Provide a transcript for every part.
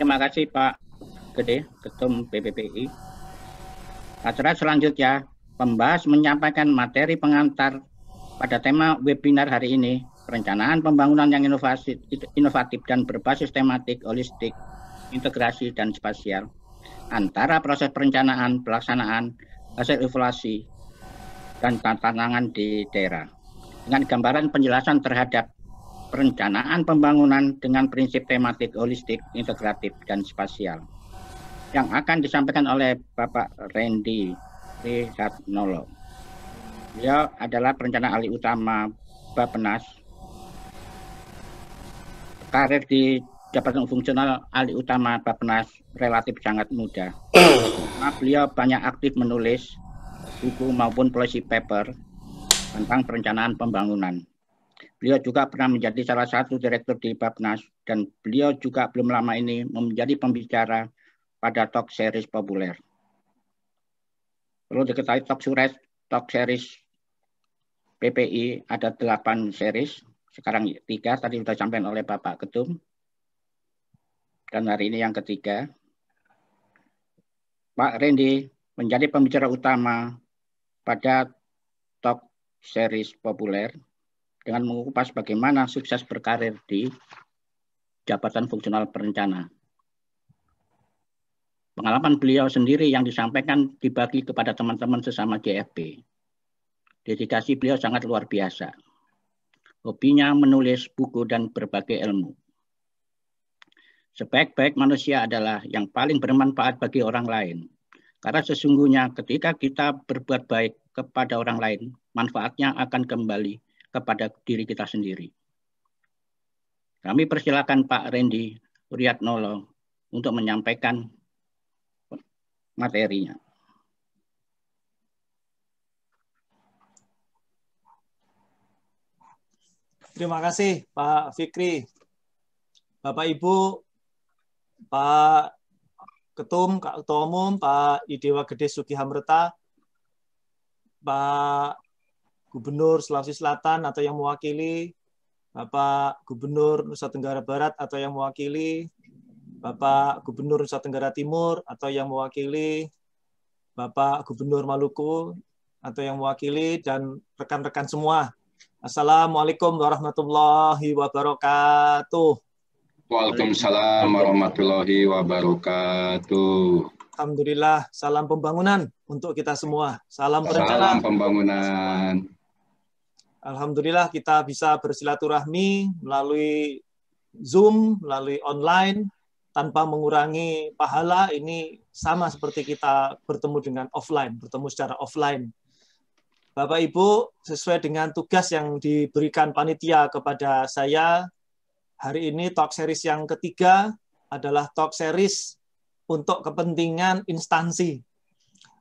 terima kasih Pak Gede, Ketum PPPI. Acara selanjutnya, pembahas menyampaikan materi pengantar pada tema webinar hari ini, perencanaan pembangunan yang inovatif dan berbasis tematik, holistik, integrasi, dan spasial, antara proses perencanaan, pelaksanaan, hasil evaluasi, dan tantangan di daerah. Dengan gambaran penjelasan terhadap perencanaan pembangunan dengan prinsip tematik, holistik, integratif, dan spasial, yang akan disampaikan oleh Bapak Randy Prihatnolo. Beliau adalah perencana ahli utama Bappenas. Karir di jabatan fungsional ahli utama Bappenas relatif sangat muda. Beliau banyak aktif menulis buku maupun policy paper tentang perencanaan pembangunan. Beliau juga pernah menjadi salah satu direktur di Bappenas, dan beliau juga belum lama ini menjadi pembicara pada talk series populer. Perlu diketahui talk series PPI ada 8 series, sekarang 3, tadi sudah disampaikan oleh Bapak Ketum, dan hari ini yang ketiga. Pak Randy menjadi pembicara utama pada talk series populer dengan mengupas bagaimana sukses berkarir di jabatan fungsional perencana. Pengalaman beliau sendiri yang disampaikan dibagi kepada teman-teman sesama JFP. Dedikasi beliau sangat luar biasa. Hobinya menulis buku dan berbagai ilmu. Sebaik-baik manusia adalah yang paling bermanfaat bagi orang lain. Karena sesungguhnya ketika kita berbuat baik kepada orang lain, manfaatnya akan kembali kepada diri kita sendiri. Kami persilakan Pak Randy Prihatnolo untuk menyampaikan materinya. Terima kasih Pak Fikri. Bapak Ibu, Pak Ketum, Kak Ketua Umum, Pak Idewa Gede Sugihamreta, Pak Gubernur Sulawesi Selatan atau yang mewakili, Bapak Gubernur Nusa Tenggara Barat atau yang mewakili, Bapak Gubernur Nusa Tenggara Timur atau yang mewakili, Bapak Gubernur Maluku atau yang mewakili, dan rekan-rekan semua. Assalamualaikum warahmatullahi wabarakatuh. Waalaikumsalam warahmatullahi wabarakatuh. Alhamdulillah, salam pembangunan untuk kita semua. Salam Salam perencanaan. pembangunan. Alhamdulillah kita bisa bersilaturahmi melalui Zoom, melalui online, tanpa mengurangi pahala. Ini sama seperti kita bertemu dengan offline, bertemu secara offline. Bapak Ibu, sesuai dengan tugas yang diberikan panitia kepada saya, hari ini talk series yang ketiga adalah talk series untuk kepentingan instansi.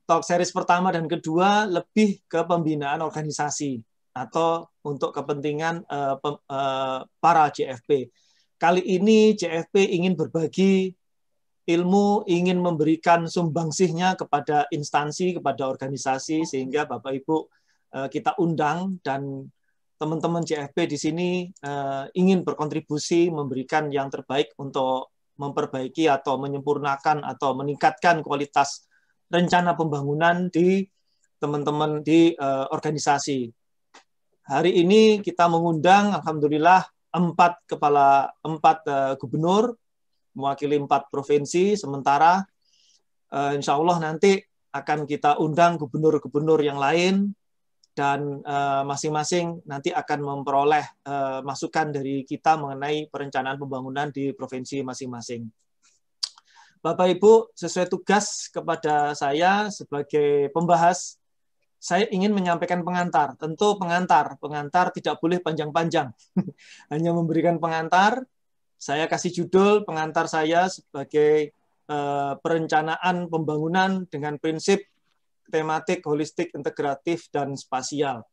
Talk series pertama dan kedua lebih ke pembinaan organisasi atau untuk kepentingan para JFP. Kali ini JFP ingin berbagi ilmu, ingin memberikan sumbangsihnya kepada instansi, kepada organisasi, sehingga Bapak Ibu kita undang, dan teman-teman JFP di sini ingin berkontribusi memberikan yang terbaik untuk memperbaiki atau menyempurnakan atau meningkatkan kualitas rencana pembangunan di teman-teman di organisasi. Hari ini kita mengundang, alhamdulillah, 4 gubernur mewakili 4 provinsi. Sementara insya Allah nanti akan kita undang gubernur-gubernur yang lain, dan masing-masing nanti akan memperoleh masukan dari kita mengenai perencanaan pembangunan di provinsi masing-masing. Bapak Ibu, sesuai tugas kepada saya sebagai pembahas, saya ingin menyampaikan pengantar. Tentu pengantar tidak boleh panjang-panjang. Hanya memberikan pengantar. Saya kasih judul pengantar saya sebagai perencanaan pembangunan dengan prinsip tematik, holistik, integratif, dan spasial.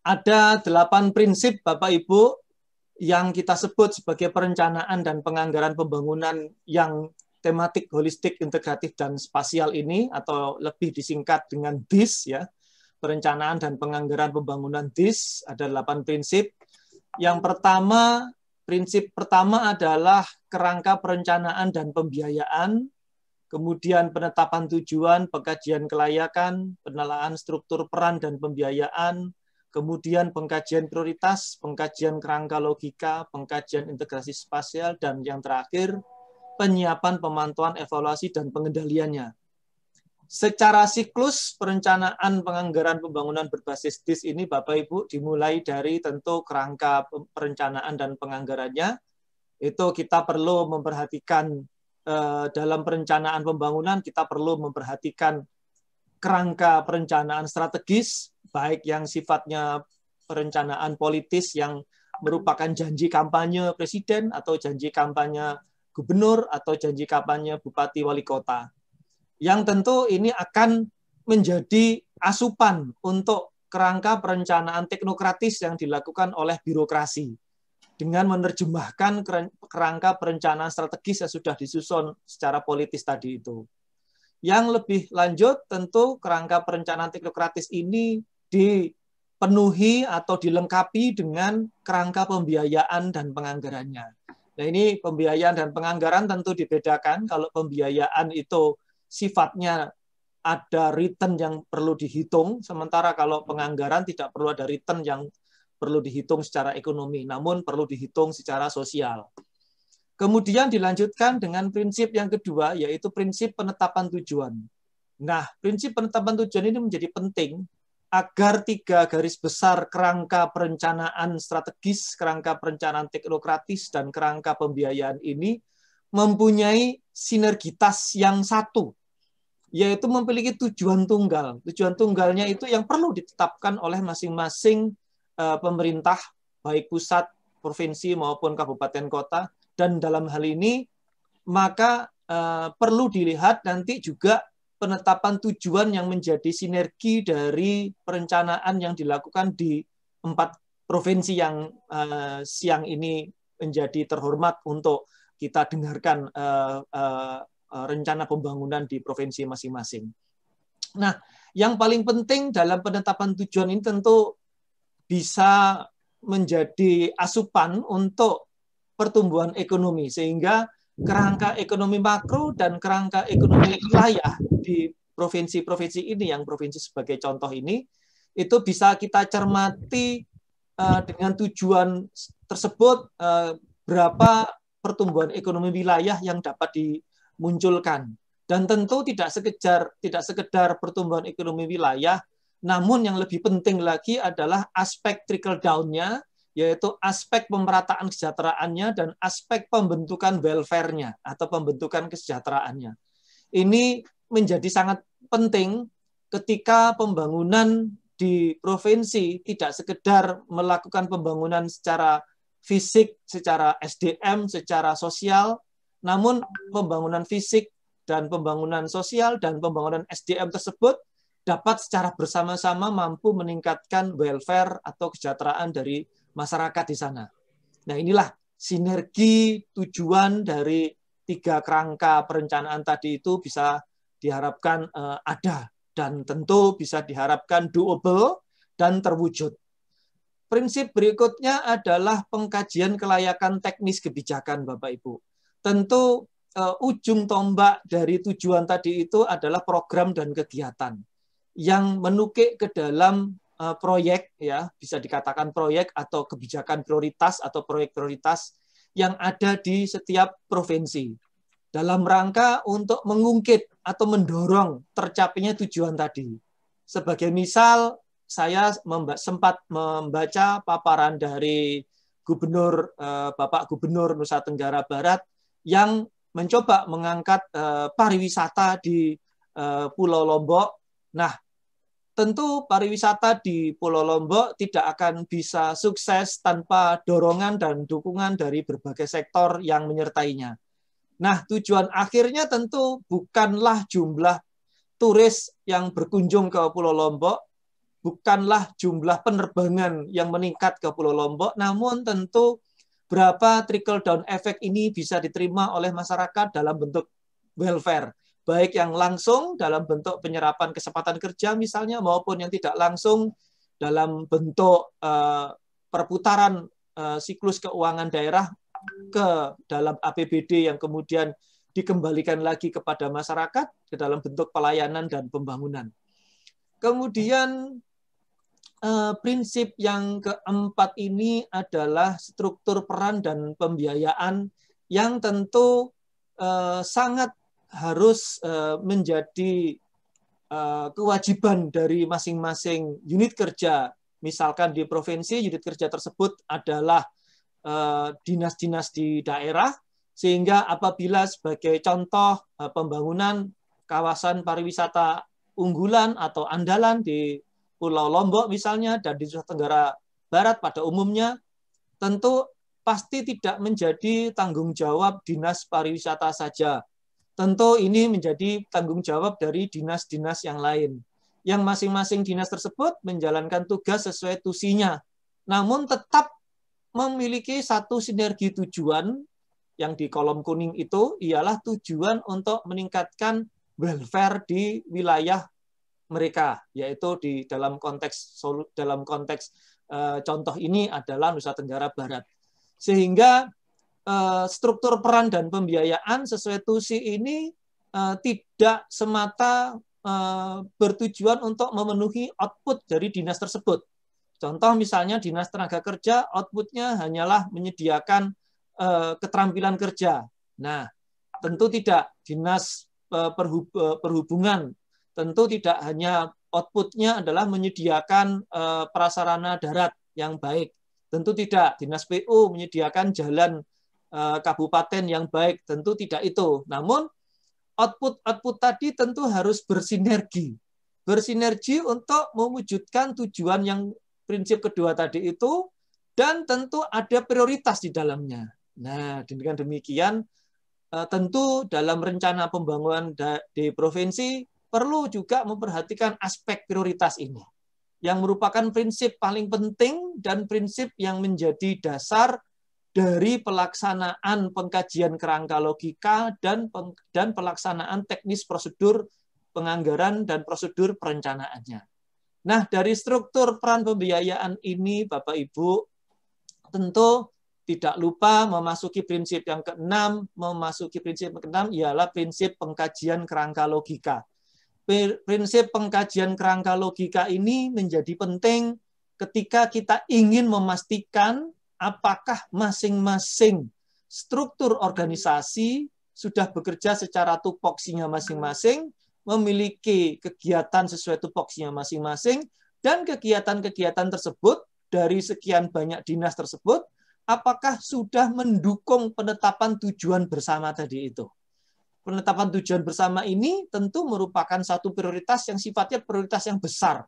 Ada 8 prinsip, Bapak Ibu, yang kita sebut sebagai perencanaan dan penganggaran pembangunan yang tematik, holistik, integratif, dan spasial ini, atau lebih disingkat dengan DIS, ya, perencanaan dan penganggaran pembangunan DIS, ada 8 prinsip. Yang pertama, Prinsip pertama adalah kerangka perencanaan dan pembiayaan, kemudian penetapan tujuan, pengkajian kelayakan, penilaian struktur peran dan pembiayaan, kemudian pengkajian prioritas, pengkajian kerangka logika, pengkajian integrasi spasial, dan yang terakhir, penyiapan, pemantauan, evaluasi, dan pengendaliannya. Secara siklus perencanaan penganggaran pembangunan berbasis DIS ini Bapak Ibu dimulai dari tentu kerangka perencanaan dan penganggarannya. Itu kita perlu memperhatikan dalam perencanaan pembangunan, kita perlu memperhatikan kerangka perencanaan strategis, baik yang sifatnya perencanaan politis yang merupakan janji kampanye presiden atau janji kampanye gubernur atau janji kampanye bupati wali kota. Yang tentu ini akan menjadi asupan untuk kerangka perencanaan teknokratis yang dilakukan oleh birokrasi dengan menerjemahkan kerangka perencanaan strategis yang sudah disusun secara politis tadi itu. Yang lebih lanjut, tentu kerangka perencanaan teknokratis ini dipenuhi atau dilengkapi dengan kerangka pembiayaan dan penganggarannya. Nah, ini pembiayaan dan penganggaran tentu dibedakan. Kalau pembiayaan itu sifatnya ada return yang perlu dihitung, sementara kalau penganggaran tidak perlu ada return yang perlu dihitung secara ekonomi, namun perlu dihitung secara sosial. Kemudian dilanjutkan dengan prinsip yang kedua, yaitu prinsip penetapan tujuan. Nah, prinsip penetapan tujuan ini menjadi penting agar 3 garis besar kerangka perencanaan strategis, kerangka perencanaan teknokratis, dan kerangka pembiayaan ini mempunyai sinergitas yang satu, yaitu memiliki tujuan tunggal. Tujuan tunggalnya itu yang perlu ditetapkan oleh masing-masing pemerintah, baik pusat, provinsi, maupun kabupaten kota. Dan dalam hal ini, maka perlu dilihat nanti juga penetapan tujuan yang menjadi sinergi dari perencanaan yang dilakukan di 4 provinsi yang siang ini menjadi terhormat untuk kita dengarkan rencana pembangunan di provinsi masing-masing. Nah, yang paling penting dalam penetapan tujuan ini tentu bisa menjadi asupan untuk pertumbuhan ekonomi, sehingga kerangka ekonomi makro dan kerangka ekonomi wilayah di provinsi-provinsi ini, yang provinsi sebagai contoh ini, itu bisa kita cermati dengan tujuan tersebut berapa pertumbuhan ekonomi wilayah yang dapat dimunculkan. Dan tentu tidak sekedar pertumbuhan ekonomi wilayah, namun yang lebih penting lagi adalah aspek trickle down-nya, yaitu aspek pemerataan kesejahteraannya dan aspek pembentukan welfare-nya atau pembentukan kesejahteraannya. Ini menjadi sangat penting ketika pembangunan di provinsi tidak sekedar melakukan pembangunan secara fisik, secara SDM, secara sosial, namun pembangunan fisik dan pembangunan sosial dan pembangunan SDM tersebut dapat secara bersama-sama mampu meningkatkan welfare atau kesejahteraan dari masyarakat di sana. Nah, inilah sinergi tujuan dari 3 kerangka perencanaan tadi itu bisa diharapkan ada dan tentu bisa diharapkan doable dan terwujud. Prinsip berikutnya adalah pengkajian kelayakan teknis kebijakan, Bapak Ibu. Tentu ujung tombak dari tujuan tadi itu adalah program dan kegiatan yang menukik ke dalam proyek, ya bisa dikatakan proyek atau kebijakan prioritas atau proyek prioritas yang ada di setiap provinsi dalam rangka untuk mengungkit atau mendorong tercapainya tujuan tadi. Sebagai misal, saya sempat membaca paparan dari Bapak Gubernur Nusa Tenggara Barat yang mencoba mengangkat pariwisata di Pulau Lombok. Nah, tentu pariwisata di Pulau Lombok tidak akan bisa sukses tanpa dorongan dan dukungan dari berbagai sektor yang menyertainya. Nah, tujuan akhirnya tentu bukanlah jumlah turis yang berkunjung ke Pulau Lombok, bukanlah jumlah penerbangan yang meningkat ke Pulau Lombok, namun tentu berapa trickle down effect ini bisa diterima oleh masyarakat dalam bentuk welfare, baik yang langsung dalam bentuk penyerapan kesempatan kerja misalnya, maupun yang tidak langsung dalam bentuk perputaran siklus keuangan daerah ke dalam APBD yang kemudian dikembalikan lagi kepada masyarakat ke dalam bentuk pelayanan dan pembangunan. Kemudian prinsip yang keempat ini adalah struktur peran dan pembiayaan yang tentu sangat harus menjadi kewajiban dari masing-masing unit kerja. Misalkan di provinsi, unit kerja tersebut adalah dinas-dinas di daerah, sehingga apabila sebagai contoh pembangunan kawasan pariwisata unggulan atau andalan di Pulau Lombok misalnya dan di Nusa Tenggara Barat pada umumnya, tentu pasti tidak menjadi tanggung jawab dinas pariwisata saja. Tentu ini menjadi tanggung jawab dari dinas-dinas yang lain. Yang masing-masing dinas tersebut menjalankan tugas sesuai tusinya, namun tetap memiliki satu sinergi tujuan yang di kolom kuning itu ialah tujuan untuk meningkatkan welfare di wilayah mereka, yaitu di dalam konteks contoh ini adalah Nusa Tenggara Barat. Sehingga struktur peran dan pembiayaan sesuai tusi ini tidak semata bertujuan untuk memenuhi output dari dinas tersebut. Contoh misalnya Dinas Tenaga Kerja, outputnya hanyalah menyediakan keterampilan kerja. Nah, tentu tidak. Dinas Perhubungan tentu tidak hanya outputnya adalah menyediakan prasarana darat yang baik. Tentu tidak. Dinas PU menyediakan jalan kabupaten yang baik. Tentu tidak itu. Namun output tadi tentu harus bersinergi. Bersinergi untuk mewujudkan tujuan yang prinsip kedua tadi itu, dan tentu ada prioritas di dalamnya. Nah, dengan demikian tentu dalam rencana pembangunan di provinsi perlu juga memperhatikan aspek prioritas ini, yang merupakan prinsip paling penting dan prinsip yang menjadi dasar dari pelaksanaan pengkajian kerangka logika dan pelaksanaan teknis prosedur penganggaran dan prosedur perencanaannya. Nah, dari struktur peran pembiayaan ini, Bapak Ibu, tentu tidak lupa memasuki prinsip yang keenam. Memasuki prinsip yang keenam ialah prinsip pengkajian kerangka logika. Prinsip pengkajian kerangka logika ini menjadi penting ketika kita ingin memastikan apakah masing-masing struktur organisasi sudah bekerja secara tupoksinya masing-masing, memiliki kegiatan sesuai tupoksinya masing-masing, dan kegiatan-kegiatan tersebut dari sekian banyak dinas tersebut, apakah sudah mendukung penetapan tujuan bersama tadi itu. Penetapan tujuan bersama ini tentu merupakan satu prioritas yang sifatnya prioritas yang besar.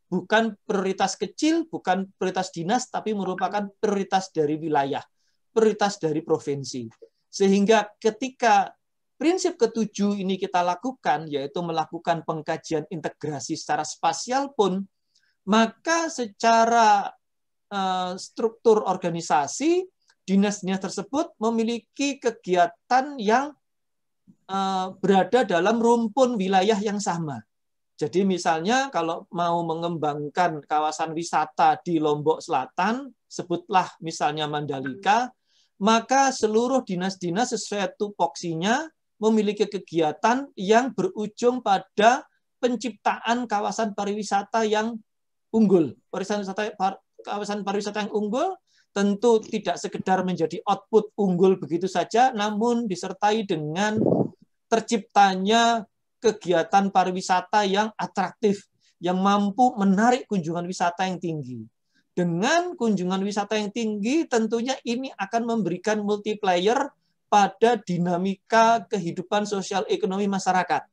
Bukan prioritas kecil, bukan prioritas dinas, tapi merupakan prioritas dari wilayah, prioritas dari provinsi. Sehingga ketika prinsip ketujuh ini kita lakukan, yaitu melakukan pengkajian integrasi secara spasial pun, maka secara struktur organisasi, dinas-dinas tersebut memiliki kegiatan yang berada dalam rumpun wilayah yang sama. Jadi misalnya kalau mau mengembangkan kawasan wisata di Lombok Selatan, sebutlah misalnya Mandalika, maka seluruh dinas-dinas sesuai tupoksinya memiliki kegiatan yang berujung pada penciptaan kawasan pariwisata yang unggul. Kawasan pariwisata yang unggul tentu tidak sekedar menjadi output unggul begitu saja, namun disertai dengan terciptanya kegiatan pariwisata yang atraktif, yang mampu menarik kunjungan wisata yang tinggi. Dengan kunjungan wisata yang tinggi, tentunya ini akan memberikan multiplier pada dinamika kehidupan sosial ekonomi masyarakat.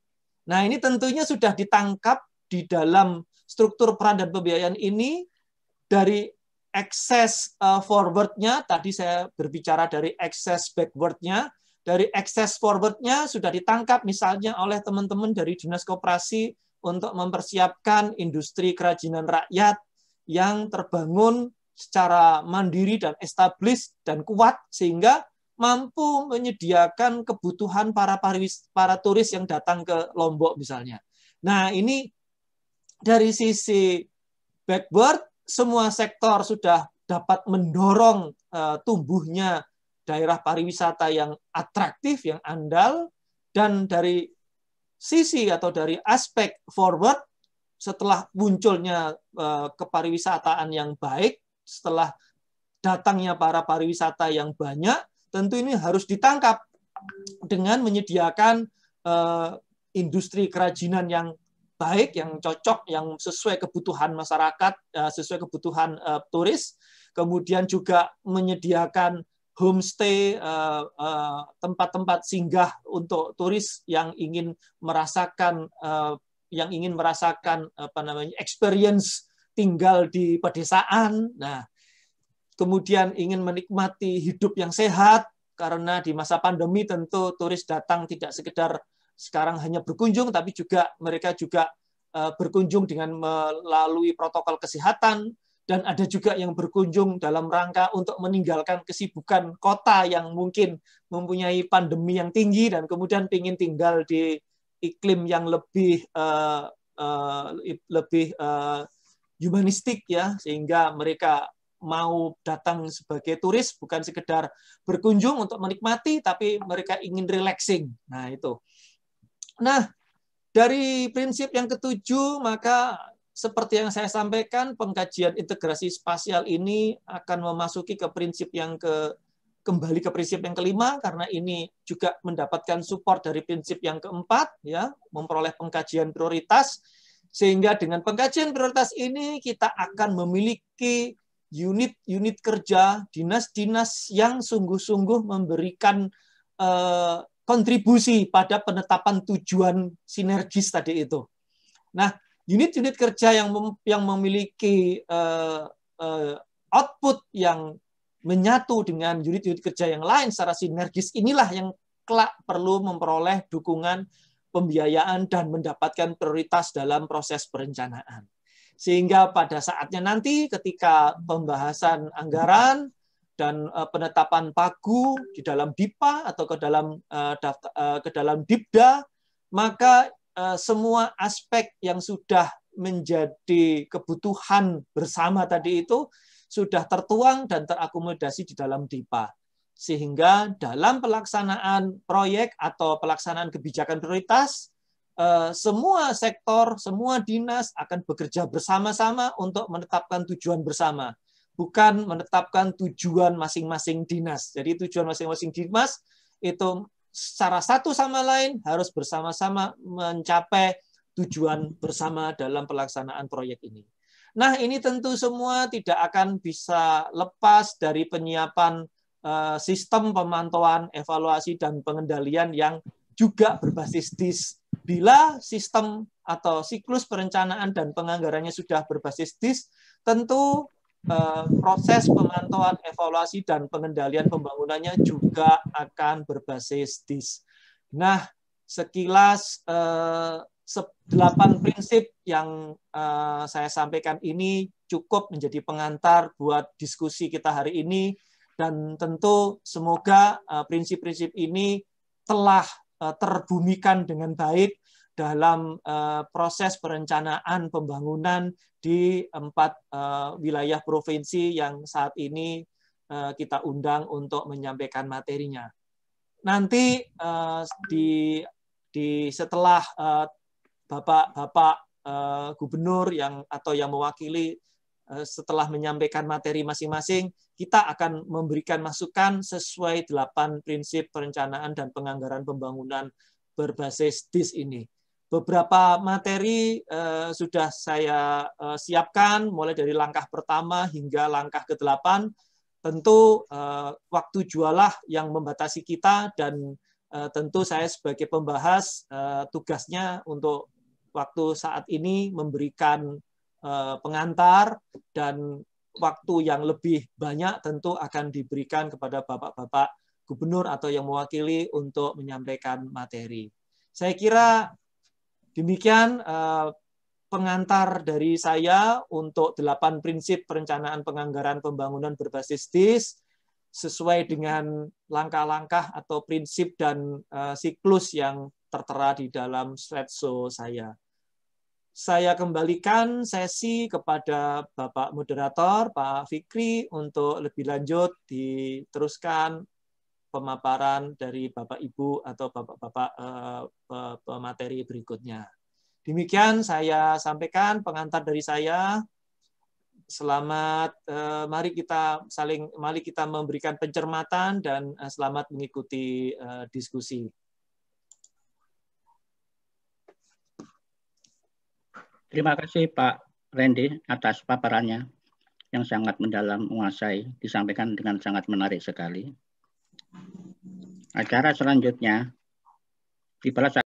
Nah, ini tentunya sudah ditangkap di dalam struktur peran dan pembiayaan ini dari excess forward-nya. Tadi saya berbicara dari excess backward-nya. Dari excess forward-nya sudah ditangkap misalnya oleh teman-teman dari Dinas Koperasi untuk mempersiapkan industri kerajinan rakyat yang terbangun secara mandiri dan established dan kuat sehingga mampu menyediakan kebutuhan para turis yang datang ke Lombok misalnya. Nah, ini dari sisi backward semua sektor sudah dapat mendorong tumbuhnya daerah pariwisata yang atraktif, yang andal, dan dari sisi atau dari aspek forward, setelah munculnya kepariwisataan yang baik, setelah datangnya para pariwisata yang banyak, tentu ini harus ditangkap dengan menyediakan industri kerajinan yang baik, yang cocok, yang sesuai kebutuhan masyarakat, sesuai kebutuhan turis, kemudian juga menyediakan homestay, tempat-tempat singgah untuk turis yang ingin merasakan experience tinggal di pedesaan. Nah, kemudian ingin menikmati hidup yang sehat, karena di masa pandemi tentu turis datang tidak sekedar sekarang hanya berkunjung, tapi juga mereka juga berkunjung dengan melalui protokol kesehatan, dan ada juga yang berkunjung dalam rangka untuk meninggalkan kesibukan kota yang mungkin mempunyai pandemi yang tinggi dan kemudian ingin tinggal di iklim yang lebih humanistik, ya, sehingga mereka mau datang sebagai turis bukan sekedar berkunjung untuk menikmati, tapi mereka ingin relaxing. Nah, itu. Nah, dari prinsip yang ketujuh, maka seperti yang saya sampaikan, pengkajian integrasi spasial ini akan memasuki ke prinsip yang kembali ke prinsip yang kelima, karena ini juga mendapatkan support dari prinsip yang keempat, ya, memperoleh pengkajian prioritas, sehingga dengan pengkajian prioritas ini kita akan memiliki unit-unit kerja, dinas-dinas yang sungguh-sungguh memberikan kontribusi pada penetapan tujuan sinergis tadi itu. Nah, unit-unit kerja yang memiliki output yang menyatu dengan unit-unit kerja yang lain secara sinergis inilah yang kelak perlu memperoleh dukungan pembiayaan dan mendapatkan prioritas dalam proses perencanaan. Sehingga pada saatnya nanti ketika pembahasan anggaran dan penetapan pagu di dalam DIPA atau ke dalam DIPDA, maka semua aspek yang sudah menjadi kebutuhan bersama tadi itu sudah tertuang dan terakomodasi di dalam DIPA. Sehingga dalam pelaksanaan proyek atau pelaksanaan kebijakan prioritas, semua sektor, semua dinas akan bekerja bersama-sama untuk menetapkan tujuan bersama, bukan menetapkan tujuan masing-masing dinas. Jadi tujuan masing-masing dinas itu secara satu sama lain harus bersama-sama mencapai tujuan bersama dalam pelaksanaan proyek ini. Nah, ini tentu semua tidak akan bisa lepas dari penyiapan sistem pemantauan, evaluasi, dan pengendalian yang juga berbasis DIS. Bila sistem atau siklus perencanaan dan penganggarannya sudah berbasis DIS, tentu proses pemantauan, evaluasi, dan pengendalian pembangunannya juga akan berbasis DIS. Nah, sekilas 8 prinsip yang saya sampaikan ini cukup menjadi pengantar buat diskusi kita hari ini, dan tentu semoga prinsip-prinsip ini telah terbumikan dengan baik dalam proses perencanaan pembangunan di 4 wilayah provinsi yang saat ini kita undang untuk menyampaikan materinya. Nanti setelah Bapak Gubernur yang mewakili setelah menyampaikan materi masing-masing, kita akan memberikan masukan sesuai 8 prinsip perencanaan dan penganggaran pembangunan berbasis DIS ini. Beberapa materi sudah saya siapkan, mulai dari langkah pertama hingga langkah ke-8. Tentu waktu jualah yang membatasi kita, dan tentu saya sebagai pembahas tugasnya untuk waktu saat ini memberikan pengantar, dan waktu yang lebih banyak tentu akan diberikan kepada Bapak-Bapak Gubernur atau yang mewakili untuk menyampaikan materi. Saya kira demikian pengantar dari saya untuk 8 prinsip perencanaan penganggaran pembangunan berbasis DIS sesuai dengan langkah-langkah atau prinsip dan siklus yang tertera di dalam slideshow saya. saya kembalikan sesi kepada Bapak Moderator, Pak Fikri, untuk lebih lanjut diteruskan pemaparan dari Bapak Ibu atau Bapak-Bapak pemateri berikutnya. Demikian saya sampaikan pengantar dari saya. Selamat, mari kita memberikan pencermatan dan selamat mengikuti diskusi. Terima kasih Pak Randy atas paparannya yang sangat mendalam, menguasai, disampaikan dengan sangat menarik sekali. Acara selanjutnya dibalas